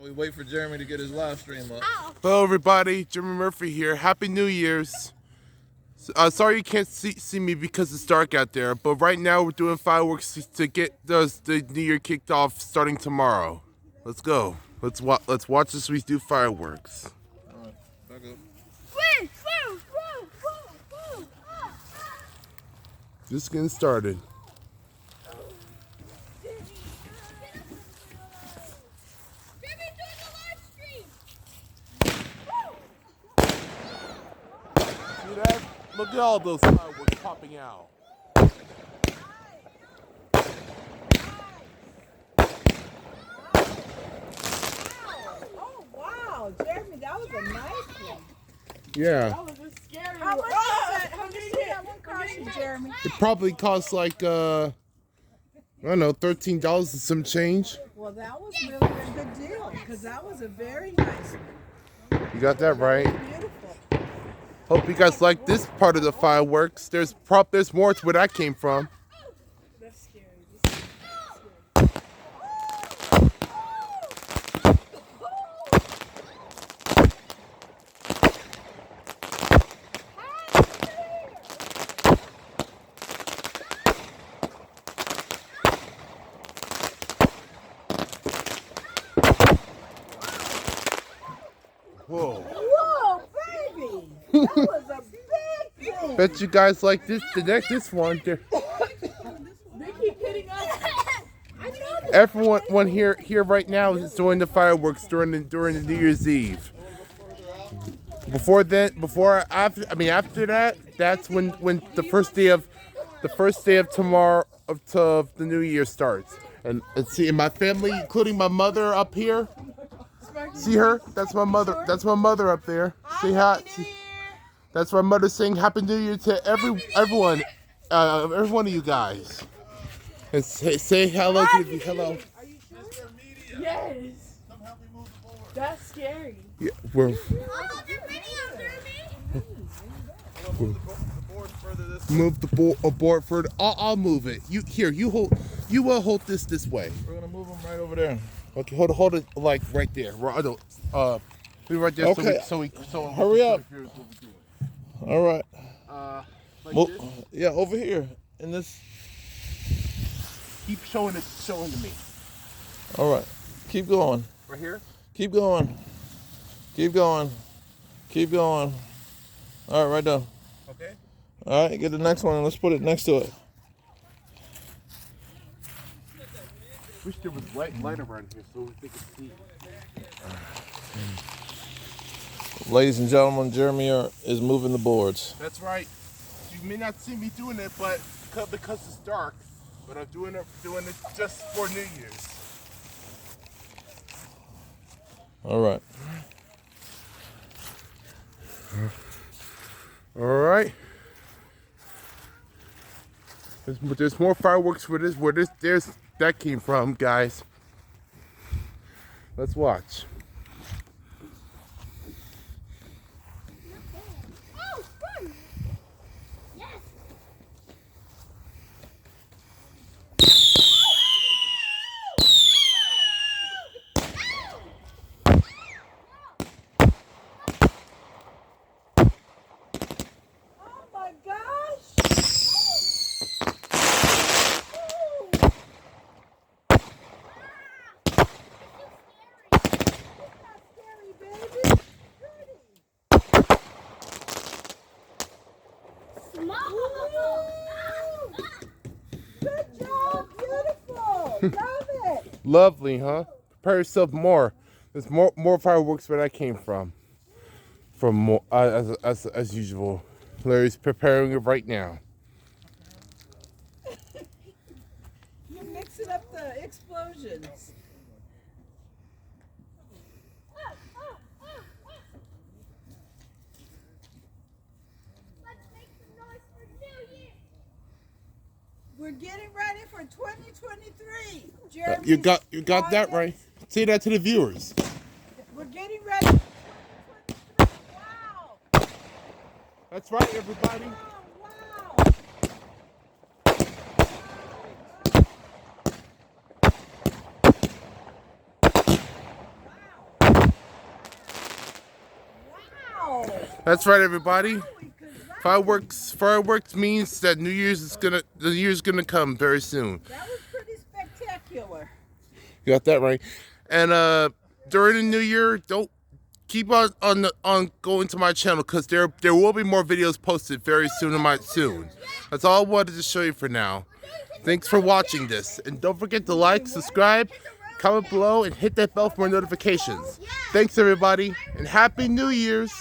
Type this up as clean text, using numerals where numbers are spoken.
we wait for Jeremy to get his live stream up. Ow. Hello everybody, Jimmy Murphy here. Happy New Year's. Sorry you can't see me because it's dark out there, but right now we're doing fireworks to get the New Year kicked off starting tomorrow. Let's go. Let's watch as we do fireworks. All right, back up. Woo, woo, woo, woo, woo. Just getting started. See that? Look at all those fireworks popping out. Oh, wow, Jeremy, that was a nice one. Yeah. That was a scary one. How much is that? How much did that one cost you, Jeremy? It probably cost like I don't know, $13 and some change. Well, that was really a good deal because that was a very nice one. You got that right. Beautiful. Hope you guys like this part of the fireworks. There's more to where that came from. That's scary. This is scary. Whoa. Whoa, baby! That was a big thing. Bet you guys like this one. They keep hitting us. I know that. Everyone here right now is doing the fireworks during the New Year's Eve. After that, that's when the first day of tomorrow of the New Year starts. And see, and my family, including my mother up here. See her? That's my mother. That's my mother up there. Say hi. That's my mother saying Happy New Year to everyone, every one of you guys. And say hello to the hello. Are you sure? Yes. That's scary. Yeah, we're Oh, they're video, Jeremy. move the board further. I'll move it. You will hold this way. We're gonna move him right over there. Okay, hold it like right there. Be right there. Okay. So Hurry up. All right. Like Well, this. yeah, over here in this. Keep showing to me. All right. Keep going. Right here. Keep going. Keep going. Keep going. All right, right there. Okay. All right, get the next one and let's put it next to it. Wish there was light around here so they could see. Ladies and gentlemen, Jeremy is moving the boards. That's right. You may not see me doing it, but because it's dark, but I'm doing it just for New Year's. All right. All right. There's more fireworks where that came from, guys. Let's watch. Oh, fun. Yes. Oh my gosh! Scary, baby. Small. Good job, beautiful. Love it. Lovely, huh? Prepare yourself more. There's more fireworks where that came from. From more as usual. Larry's preparing it right now. You're mixing up the explosions. Let's make some noise for New Year. We're getting ready for 2023. Jeremy, You got that right. Say that to the viewers. We're getting ready for 2023. Wow. That's right, everybody. Wow. Wow. That's right, everybody. Fireworks means that the New Year's gonna come very soon. That was pretty spectacular. You got that right. And during the New Year, don't keep on going to my channel because there will be more videos posted very soon. That's all I wanted to show you for now. Thanks for watching this, and don't forget to like, subscribe, comment below, and hit that bell for more notifications. Thanks, everybody, and Happy New Year's.